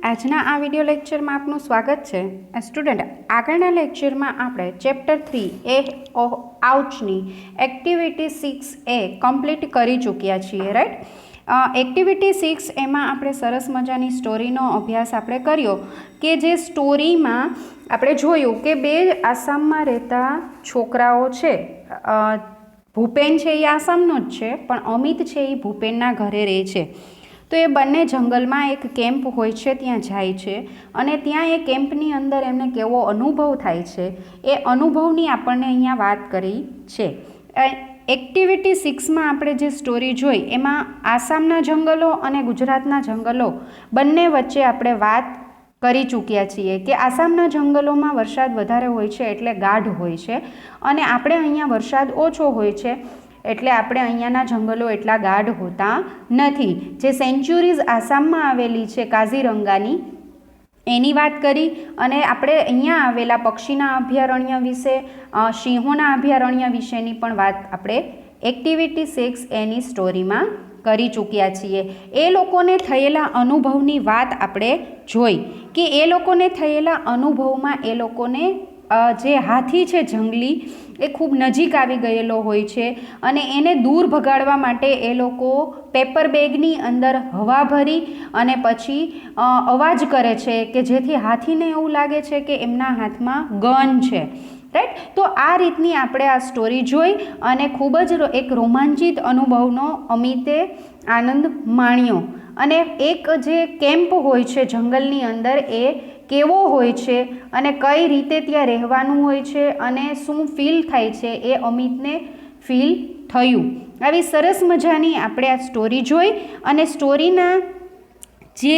આજના આ વિડિયો લેક્ચરમાં આપનું સ્વાગત છે. સ્ટુડન્ટ, આગળના લેક્ચરમાં આપણે ચેપ્ટર 3 એ આઉચની એક્ટિવિટી 6 એ કમ્પ્લીટ કરી ચૂક્યા છીએ, રાઈટ. એક્ટિવિટી 6 એમાં આપણે સરસ મજાની સ્ટોરીનો અભ્યાસ આપણે કર્યો કે જે સ્ટોરીમાં આપણે જોયું કે બે આસામમાં રહેતા છોકરાઓ છે. ભૂપેન છે એ આસામનો જ છે, પણ અમિત છે એ ભૂપેનના ઘરે રહે છે. તો એ બંને જંગલમાં એક કેમ્પ હોય છે ત્યાં જાય છે અને ત્યાં એ કેમ્પની અંદર એમને કેવો અનુભવ થાય છે એ અનુભવની આપણને અહીંયા વાત કરી છે. એક્ટિવિટી 6માં આપણે જે સ્ટોરી જોઈ એમાં આસામના જંગલો અને ગુજરાતના જંગલો બંને વચ્ચે આપણે વાત કરી ચૂક્યા છીએ કે આસામના જંગલોમાં વરસાદ વધારે હોય છે એટલે ગાઢ હોય છે અને આપણે અહીંયા વરસાદ ઓછો હોય છે એટલે આપણે અહીંયાના જંગલો એટલા ગાઢ હોતા નથી. જે સેન્ચ્યુરીઝ આસામમાં આવેલી છે કાઝીરંગાની એની વાત કરી અને આપણે અહીંયા આવેલા પક્ષીના અભયારણ્ય વિશે, સિંહોના અભયારણ્ય વિશેની પણ વાત આપણે એક્ટિવિટી 6 એની સ્ટોરીમાં કરી ચૂક્યા છીએ. એ લોકોને થયેલા અનુભવની વાત આપણે જોઈ કે એ લોકોને થયેલા અનુભવમાં એ લોકોને જે હાથી છે જંગલી એ ખૂબ નજીક આવી ગયેલો હોય છે અને એને દૂર ભગાડવા માટે એ લોકો પેપર બેગની અંદર હવા ભરી અને પછી અવાજ કરે છે કે જેથી હાથીને એવું લાગે છે કે એમના હાથમાં ગન છે, રાઈટ. તો આ રીતની આપણે આ સ્ટોરી જોઈ અને ખૂબ જ એક રોમાંચિત અનુભવનો અમિતે આનંદ માણ્યો. અને એક જે કેમ્પ હોય છે જંગલની અંદર એ કેવો હોય છે અને કઈ રીતે ત્યાં રહેવાનું હોય છે અને શું ફીલ થાય છે એ અમિતને ફીલ થયું. આવી સરસ મજાની આપણે આ સ્ટોરી જોઈ અને સ્ટોરીના જે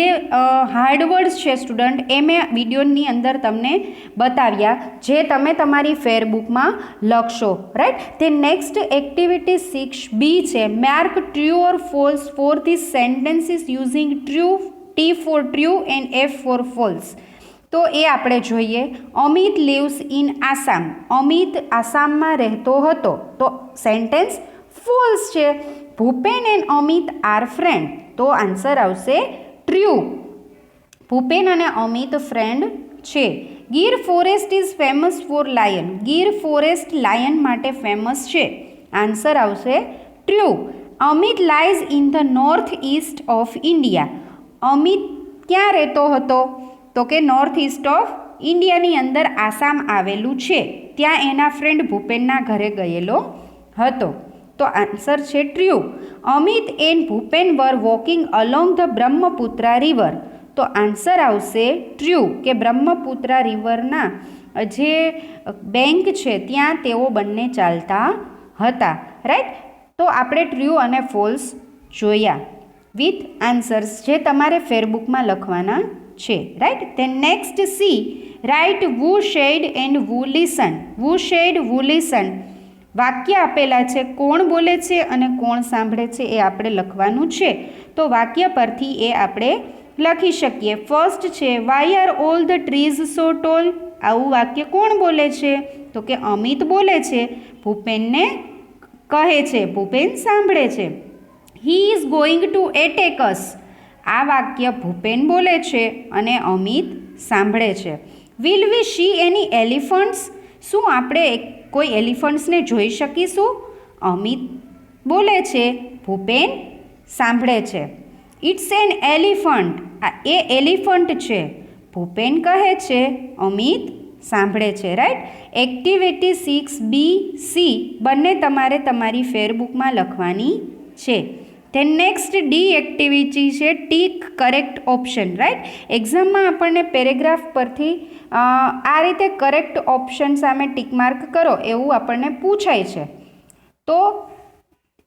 હાર્ડવર્ડ્સ છે સ્ટુડન્ટ એ મેં વિડીયોની અંદર તમને બતાવ્યા જે તમે તમારી ફેરબુકમાં લખશો, રાઈટ. તે નેક્સ્ટ એક્ટિવિટી 6B છે. Mark true or false for this sentences using true, T for true and F for false. તો એ આપણે જોઈએ. Amit lives in Assam. અમિત આસામમાં રહેતો હતો. તો સેન્ટેન્સ ફોલ્સ છે. Bhupen and Amit are friend. તો આન્સર આવશે ટ્રુ. ભૂપેન અને અમિત ફ્રેન્ડ છે. Gir forest is famous for lion. Gir forest lion માટે ફેમસ છે. આન્સર આવશે true. Amit lies in the north east of India. Amit ક્યાં રહેતો હતો? તો કે નોર્થ ઇસ્ટ ઓફ ઇન્ડિયાની અંદર આસામ આવેલું છે. ત્યાં એના ફ્રેન્ડ ભૂપેનના ઘરે ગયેલો હતો. તો આન્સર છે true. Amit and Bhupen were walking along the Brahmaputra river. તો આન્સર આવશે ટ્રુ કે બ્રહ્મપુત્રા રિવરના જે બેંક છે ત્યાં તેઓ બંને ચાલતા હતા, રાઈટ. તો આપણે ટ્રુ અને ફોલ્સ જોયા વિથ આન્સર્સ જે તમારે ફેરબુકમાં લખવાના છે, right. Then next C. Write who said and who listen. Who said who listen વાક્ય આપેલા છે. કોણ બોલે છે અને કોણ સાંભળે છે એ આપણે લખવાનું છે. તો વાક્ય પરથી એ આપણે લખી શકીએ. ફર્સ્ટ છે why are all the trees so tall. આવું વાક્ય કોણ બોલે છે? તો કે અમિત બોલે છે. ભૂપેનને કહે છે, ભૂપેન સાંભળે છે. He is going to attack us. આ વાક્ય ભૂપેન બોલે છે અને અમિત સાંભળે છે. Will we see any elephants. શું આપણે કોઈ એલિફન્ટ્સને જોઈ શકીશું? અમિત બોલે છે, ભૂપેન સાંભળે છે. It's an elephant. આ એ એલિફન્ટ છે. ભૂપેન કહે છે, અમિત સાંભળે છે, રાઈટ. એક્ટિવિટી 6B-C બંને તમારે તમારી ફેરબુકમાં લખવાની છે. ધેન નેક્સ્ટ ડી એક્ટિવિટી છે ટીક કરેક્ટ ઓપ્શન, રાઈટ. એક્ઝામમાં આપણને પેરેગ્રાફ પરથી આ રીતે કરેક્ટ ઓપ્શન સામે ટીક માર્ક કરો એવું આપણને પૂછાય છે. તો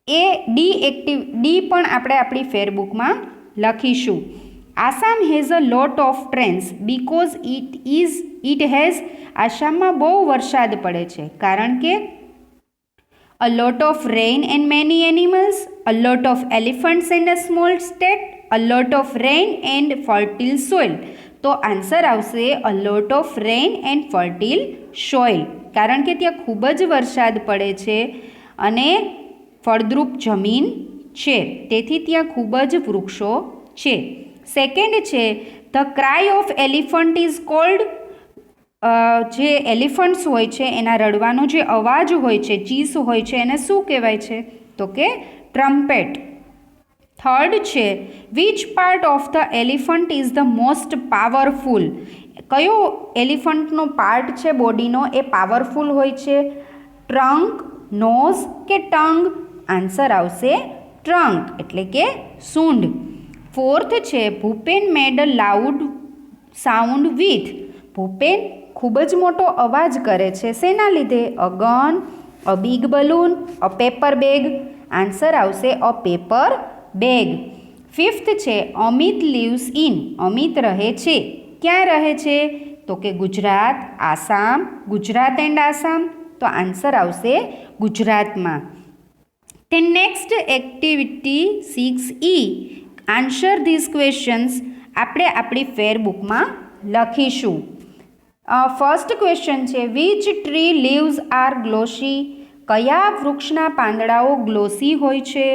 એ ડી પણ આપણે આપણી ફેરબુકમાં લખીશું. Assam has a lot of trains because it has. આસામમાં બહુ વરસાદ પડે છે કારણ કે a lot of rain and many animals, a lot of elephants and a small state, a lot of rain and fertile soil. તો આન્સર આવશે a lot of rain and fertile soil કારણ કે ત્યાં ખૂબ જ વરસાદ પડે છે અને ફળદ્રુપ જમીન છે તેથી ત્યાં ખૂબ જ વૃક્ષો છે. સેકન્ડ છે the cry of elephant is cold, જે એલિફન્ટ્સ હોય છે એના રડવાનો જે અવાજ હોય છે, ચીસ હોય છે, એને શું કહેવાય છે? તો કે ટ્રમ્પેટ. થર્ડ છે which part of the elephant is the most powerful? કયો એલિફન્ટનો પાર્ટ છે બોડીનો એ પાવરફુલ હોય છે? ટ્રંક, નોઝ કે ટંગ? આન્સર આવશે ટ્રંક એટલે કે સૂંઢ. ફોર્થ છે Bhupen made a loud sound with. Bhupen ખૂબ જ મોટો અવાજ કરે છે શેના લીધે? A gun, a big balloon, a paper bag? Answer આવશે અ પેપર બેગ. ફિફ્થ છે અમિત લીવ્સ ઇન. અમિત રહે છે, ક્યાં રહે છે? તો કે ગુજરાત, આસામ. ગુજરાત એન્ડ આસામ? તો આન્સર આવશે ગુજરાતમાં. તે next activity 6E, answer this questions આપણે આપણી ફેરબુકમાં લખીશું. ફર્સ્ટ ક્વેશ્ચન છે which tree leaves are glossy? કયા વૃક્ષના પાંદડાઓ ગ્લોસી હોય છે?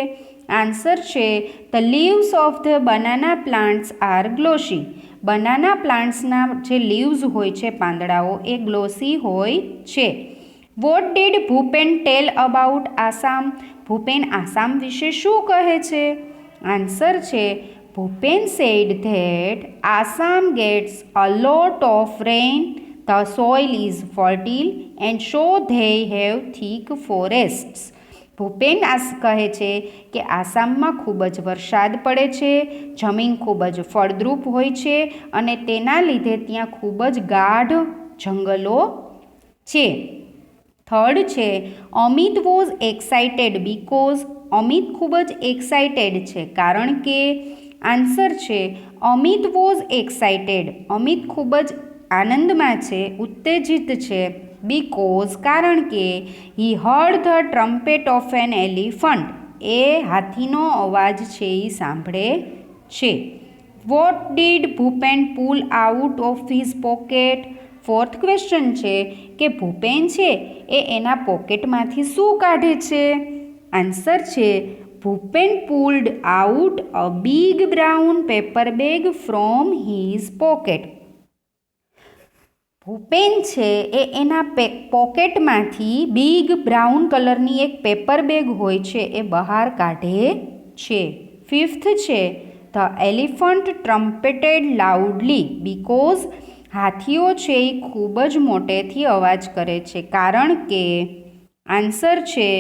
આન્સર છે the leaves of the banana plants are glossy. Banana પ્લાન્ટ્સના જે લીવ્સ હોય છે, પાંદડાઓ, એ ગ્લોસી હોય છે. What did Bhupen tell about Assam? Bhupen Assam વિશે શું કહે છે? આન્સર છે Bhupen said that Assam gets a lot of rain, the soil is fertile and so they have thick forests. Bhupen કહે છે કે આસામમાં ખૂબ જ વરસાદ પડે છે, જમીન ખૂબ જ ફળદ્રુપ હોય છે અને તેના લીધે ત્યાં ખૂબ જ ગાઢ જંગલો છે. થર્ડ છે Amit was excited because. Amit ખૂબ જ એક્સાઇટેડ છે કારણ કે? આન્સર છે અમિત વોઝ એક્સાઇટેડ. અમિત ખૂબ જ આનંદમાં છે, ઉત્તેજિત છે. બીકોઝ કારણ કે he heard the trumpet of an elephant. એ હાથીનો અવાજ છે એ સાંભળે છે. What did Bhupen pull out of his pocket? Fourth question છે કે ભૂપેન છે એ એના પોકેટમાંથી શું કાઢે છે? આન્સર છે Bhupen pulled out a big brown paper bag from his pocket. Bhupen છે એ એના પોકેટમાંથી બિગ બ્રાઉન કલરની એક પેપર બેગ હોય છે એ બહાર કાઢે છે. ફિફ્થ છે the elephant trumpeted loudly because. હાથીઓ છે એ ખૂબ જ મોટેથી અવાજ કરે છે કારણ કે? આન્સર છે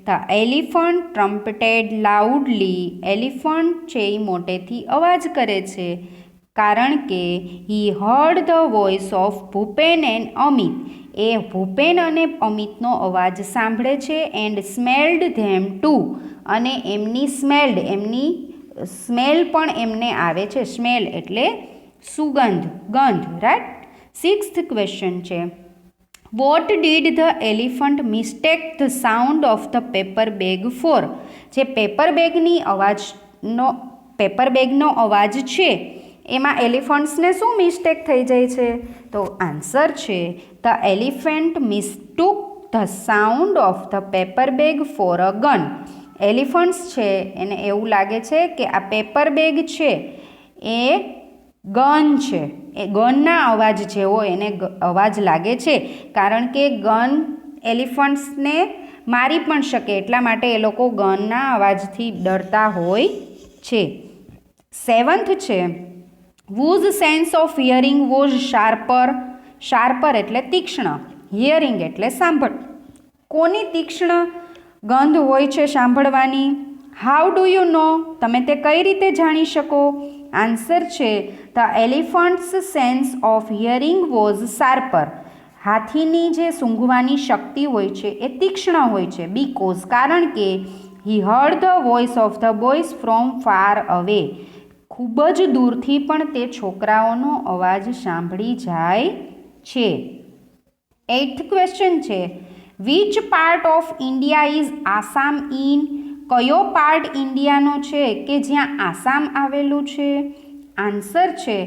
the elephant trumpeted loudly. Elephant છે એ મોટેથી અવાજ કરે છે કારણ કે he heard the voice of Bhupen and Amit. એ ભૂપેન અને અમિતનો અવાજ સાંભળે છે. And smelled them too. અને એમની સ્મેલ પણ એમને આવે છે. સ્મેલ એટલે સુગંધ, ગંધ, રાઈટ. સિક્સ્થ ક્વેશ્ચન છે what did the elephant mistake the sound of the paper bag for? જે પેપર બેગનો અવાજ છે એમાં એલિફન્ટ્સને શું મિસ્ટેક થઈ જાય છે? તો આન્સર છે the elephant mistook the sound of the paper bag for a gun. Elephants છે એને એવું લાગે છે કે આ પેપર બેગ છે એ ગન છે, એ ગનના અવાજ જેવો એને અવાજ લાગે છે કારણ કે ગન એલિફન્ટ્સને મારી પણ શકે એટલા માટે એ લોકો ગનના અવાજથી ડરતા હોય છે. સેવન્થ છે whose sense of hearing was sharper? Sharper એટલે તીક્ષ્ણ, હિયરિંગ એટલે કોની તીક્ષ્ણ ગંધ હોય છે સાંભળવાની? How do you know? તમે તે કઈ રીતે જાણી શકો? આન્સર છે the elephant's sense of hearing was sharper. હાથીની જે સૂંઘવાની શક્તિ હોય છે એ તીક્ષ્ણ હોય છે. બીકોઝ કારણ કે he heard the voice of the boys from far away. ખૂબ જ દૂરથી પણ તે છોકરાઓનો અવાજ સાંભળી જાય છે. એઇથ ક્વેશ્ચન છે which part of India is Assam in? કયો પાર્ટ ઇન્ડિયાનો છે કે જ્યાં આસામ આવેલું છે? આન્સર છે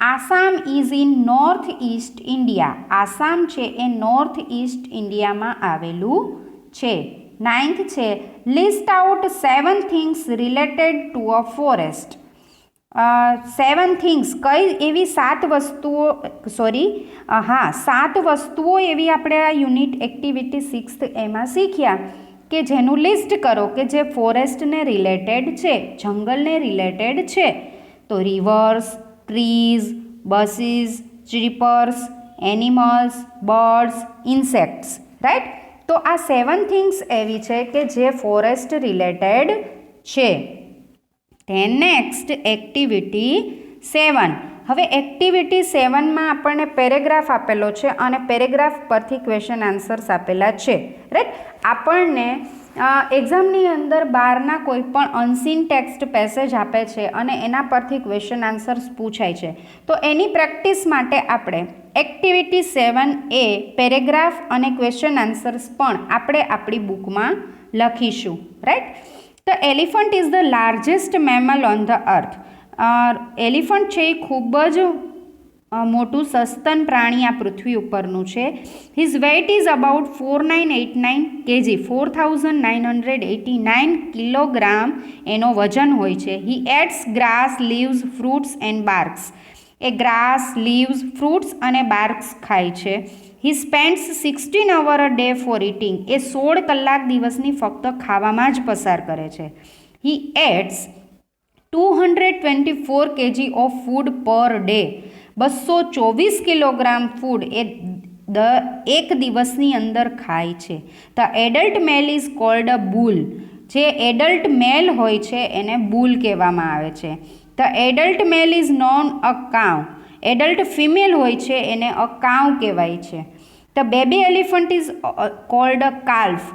Assam is in north east India. Assam છે એ નોર્થ ઇસ્ટ ઇન્ડિયામાં આવેલું છે. નાઇન્થ છે list out 7 things related to a forest. 7 things, કઈ એવી 7 વસ્તુઓ, સાત વસ્તુઓ એવી આપણે આ યુનિટ એક્ટિવિટી 6th એમાં શીખ્યા કે જેનું લિસ્ટ કરો કે જે ફોરેસ્ટને રિલેટેડ છે, જંગલને રિલેટેડ છે. તો rivers, trees, bushes, creepers, animals, birds, insects, right. તો આ 7 થિંગ્સ એવી છે કે જે ફોરેસ્ટ રિલેટેડ છે. Then next activity 7. હવે એક્ટિવિટી 7માં આપણને પેરેગ્રાફ આપેલો છે અને પેરેગ્રાફ પરથી ક્વેશ્ચન આન્સર્સ આપેલા છે, રાઈટ. આપણને એક્ઝામની અંદર બહારના કોઈ પણ અનસીન ટેક્સ્ટ પેસેજ આપે છે અને એના પરથી ક્વેશ્ચન આન્સર્સ પૂછાય છે. તો એની પ્રેક્ટિસ માટે આપણે એક્ટિવિટી 7A પેરેગ્રાફ અને ક્વેશ્ચન આન્સર્સ પણ આપણે આપણી બુકમાં લખીશું, right. The elephant is the largest mammal on the earth. Elephant છે એ ખૂબ જ મોટું સસ્તન પ્રાણી આ પૃથ્વી ઉપરનું છે. His weight is about 4989 kg, 4989 kilogram એનો વજન હોય છે. He eats grass, leaves, fruits and barks. એ ગ્રાસ, લીવ્સ, ફ્રૂટ્સ અને બાર્ક્સ ખાય છે. હી સ્પેન્ડ્સ 16 hours a day for eating. એ 16 કલાક દિવસની ફક્ત ખાવામાં જ પસાર કરે છે. He eats 224 kg of food per day. 224 કિલોગ્રામ ફૂડ એ એક દિવસની અંદર ખાય છે. The adult male is called a bull. જે એડલ્ટ મેલ હોય છે એને બુલ કહેવામાં આવે છે. The adult male is known a cow. Adult female હોય છે એને અ કાઉ કહેવાય છે. The baby elephant is called a calf.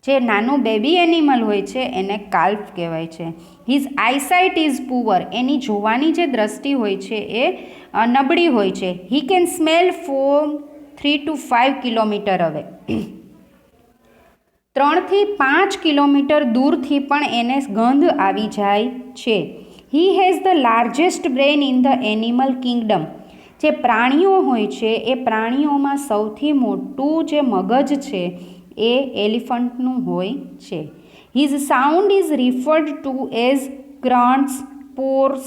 જે નાનું બેબી એનિમલ હોય છે એને કાલ્ફ કહેવાય છે. His eyesight is poor. એની જોવાની જે દ્રષ્ટિ હોય છે એ નબળી હોય છે. He can smell from 3 to 5 kilometre away. 3 થી 5 કિલોમીટર દૂરથી પણ એને ગંધ આવી જાય છે. He has the largest brain in the animal Kingdom. જે પ્રાણીઓ હોય છે એ પ્રાણીઓમાં સૌથી મોટું જે મગજ છે એ એલિફન્ટનું હોય છે. His sound is referred to as grunts, purrs,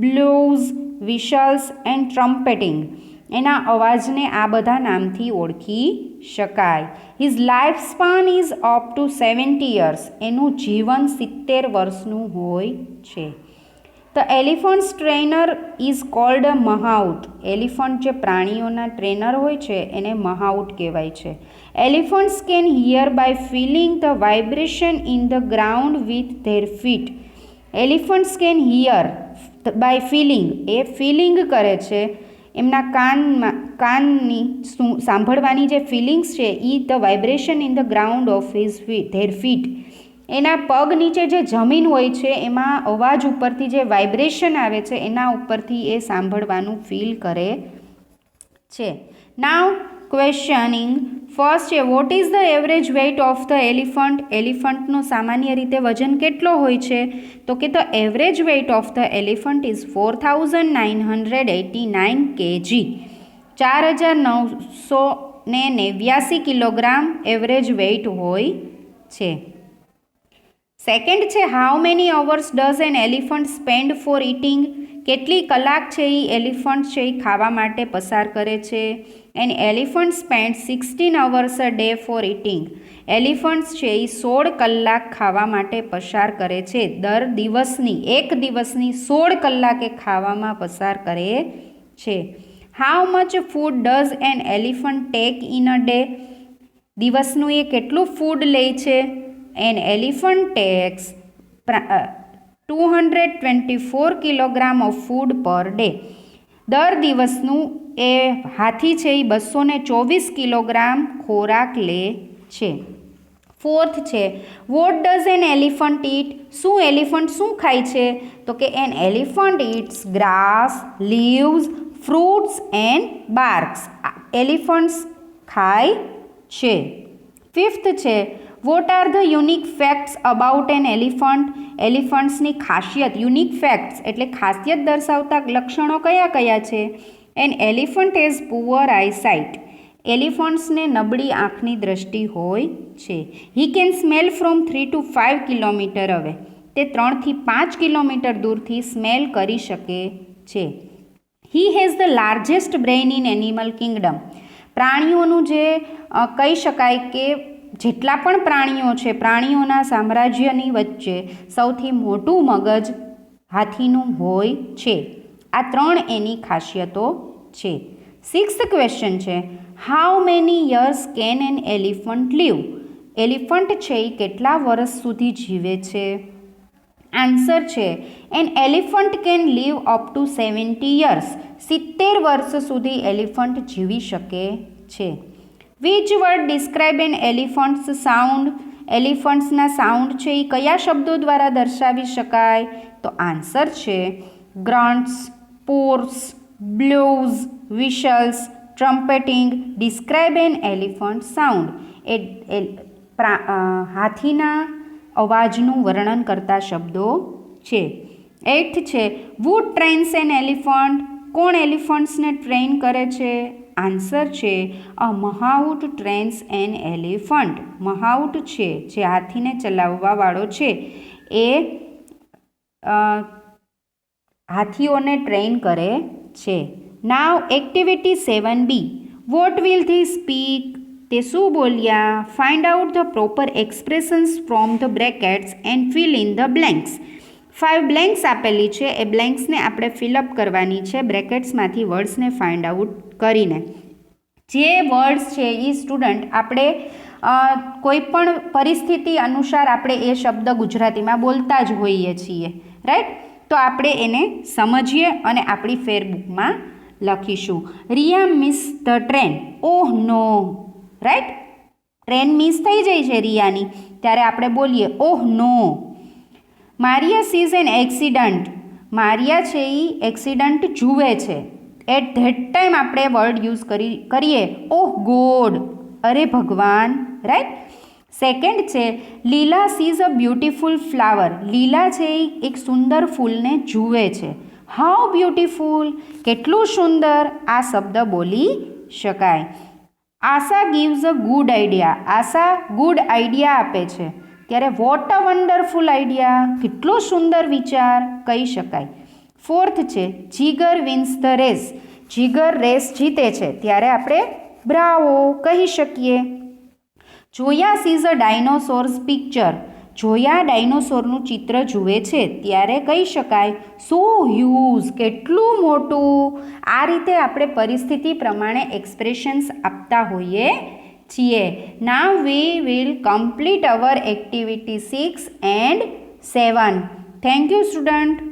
blows, whistles and trumpeting. એના અવાજને આ બધા નામથી ઓળખી શકાય. His life span is up to 70 years. એનું જીવન 70 વર્ષનું હોય છે. The elephant's trainer is called a mahout. Elephant જે પ્રાણીઓના ટ્રેનર હોય છે એને મહાઉટ કહેવાય છે. Elephants can hear by feeling the vibration in the ground with their feet. Elephants can hear by feeling. એ ફીલિંગ કરે છે એમના કાનની સાંભળવાની જે ફિલિંગ્સ છે એ the vibration in the ground of their feet. એના પગ નીચે જે જમીન હોય છે એમાં અવાજ ઉપરથી જે વાઇબ્રેશન આવે છે એના ઉપરથી એ સાંભળવાનું ફીલ કરે છે. નાવ ક્વેશ્ચનિંગ ફર્સ્ટ છે what is the average weight of the elephant. એલિફન્ટનો સામાન્ય રીતે વજન કેટલો હોય છે? તો કે the average weight of the elephant is 4989 kg. 4989 kilogram average weight હોય છે. સેકન્ડ છે how many hours does an elephant spend for eating. કેટલી કલાક છે એ એલિફન્ટ છે એ ખાવા માટે પસાર કરે છે. An elephant spend 16 hours a day for eating. Elephants છે એ 16 કલાક ખાવા માટે પસાર કરે છે. દર દિવસની એક દિવસની 16 કલાકે ખાવામાં પસાર કરે છે. How much food does an elephant tech in a day. દિવસનું એ કેટલું ફૂડ લે છે? An elephant takes 224 kilogram of food per day. દર દિવસનું એ હાથી છે એ 224 કિલોગ્રામ ખોરાક લે છે. ફોર્થ છે what does an elephant eat. શું એલિફન્ટ શું ખાય છે? તો કે an elephant eats grass, leaves, fruits and barks. Elephants ખાય છે. ફિફ્થ છે what are the unique facts about an elephant. એલિફન્ટ્સની ખાસિયત, યુનિક ફેક્ટ્સ એટલે ખાસિયત દર્શાવતા લક્ષણો કયા કયા છે? An elephant has poor eyesight. એલિફન્ટ્સને નબળી આંખની દ્રષ્ટિ હોય છે. He can smell from 3 to 5 kilometre away. તે 3 થી 5 કિલોમીટર દૂરથી સ્મેલ કરી શકે છે. He has the largest brain in animal kingdom. પ્રાણીઓનું જે કહી શકાય કે જેટલા પણ પ્રાણીઓ છે, પ્રાણીઓના સામ્રાજ્યની વચ્ચે સૌથી મોટું મગજ હાથીનું હોય છે. આ 3 એની ખાસિયતો છે. 6th ક્વેશ્ચન છે, how many years can an elephant live? Elephant છે એ કેટલા વર્ષ સુધી જીવે છે? આન્સર છે, an elephant can live up to 70 years. 70 વર્ષ સુધી એલિફન્ટ જીવી શકે છે. Which word describe an elephant's sound? એલિફન્ટ્સના સાઉન્ડ છે એ કયા શબ્દો દ્વારા દર્શાવી શકાય? તો આન્સર છે grunts, purrs, blows, whistles, trumpeting. Describe an elephant sound. હાથીના અવાજનું વર્ણન કરતા શબ્દો છે. 8th છે, વુ ટ્રેન્સ એન એલિફન્ટ? કોણ એલિફન્ટ્સને ટ્રેન કરે છે? આન્સર છે અ મહાઉટ ટ્રેન્સ એન એલિફન્ટ. મહાઉટ છે જે હાથીને ચલાવવાવાળો છે એ હાથીઓને ટ્રેન કરે છે. Now activity 7B. What will they speak? તે શું બોલ્યા? Find out the proper expressions from the brackets and fill in the blanks. 5 blanks આપેલી છે, એ બ્લેન્ક્સને આપણે ફિલઅપ કરવાની છે બ્રેકેટ્સમાંથી વર્ડ્સને ફાઇન્ડ આઉટ કરીને. જે વર્ડ્સ છે એ સ્ટુડન્ટ આપણે કોઈ પણ પરિસ્થિતિ અનુસાર આપણે એ શબ્દ ગુજરાતીમાં બોલતા જ હોઈએ છીએ, રાઈટ? તો આપણે એને સમજીએ અને આપણી ફેરબુકમાં લખીશું. Riya miss the train. Oh no, right? Train miss થઈ જાય છે રિયાની, ત્યારે આપણે બોલીએ oh no. Maria sees an accident. Maria છે એ એક્સિડન્ટ જુએ છે. એટ ધેટ ટાઈમ આપણે વર્ડ યુઝ કરીએ ઓહ ગોડ, અરે ભગવાન, રાઈટ? સેકન્ડ છે લીલા સીઝ અ બ્યુટીફુલ ફ્લાવર. લીલા છે એ એક સુંદર ફૂલને જુએ છે. હાઉ બ્યુટીફુલ, કેટલું સુંદર, આ શબ્દ બોલી શકાય. Asha gives a good idea. Asha good idea આપે છે, ત્યારે વોટ અ વન્ડરફુલ આઈડિયા, કેટલો સુંદર વિચાર કહી શકાય. 4th છે Jigar wins the race. Jigar race જીતે છે, ત્યારે આપણે બ્રાવો કહી શકીએ. જોયા સીઝ અ ડાયનોસોર્સ પિક્ચર. જોયા ડાયનોસોરનું ચિત્ર જુએ છે, ત્યારે કહી શકાય સો હ્યુઝ, કેટલું મોટું. આ રીતે આપણે પરિસ્થિતિ પ્રમાણે એક્સપ્રેશન્સ આપતા હોઈએ છીએ. Now we will complete our activity 6 and 7. Thank you student.